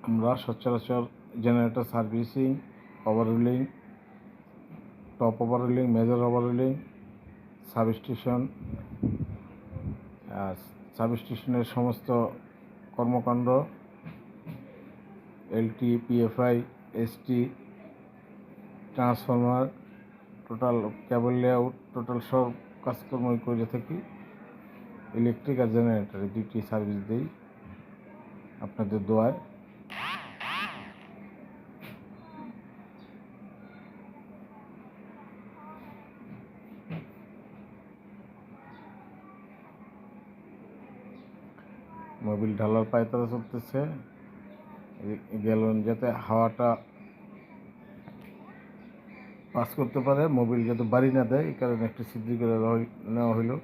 আমরা সচরাচর generator servicing, overhauling, top overhauling, major overhauling, সাবস্টেশনের সমস্ত কর্মকাণ্ড, LT, PFI, ST, transformer, total cable layout, total সব কাজকর্মই করে থাকি। ইলেকট্রিক আর জেনারেটরে দুইটি সার্ভিস দিই আপনাদের দোয়ায়। মোবিল ঢালার পায়তারা চলতেছে, গ্যালন যাতে হাওয়াটা পাস করতে পারে, মোবিল যাতে বাড়ি না দেয়, এই কারণে একটু ছিদ্র করে নেওয়া হলো।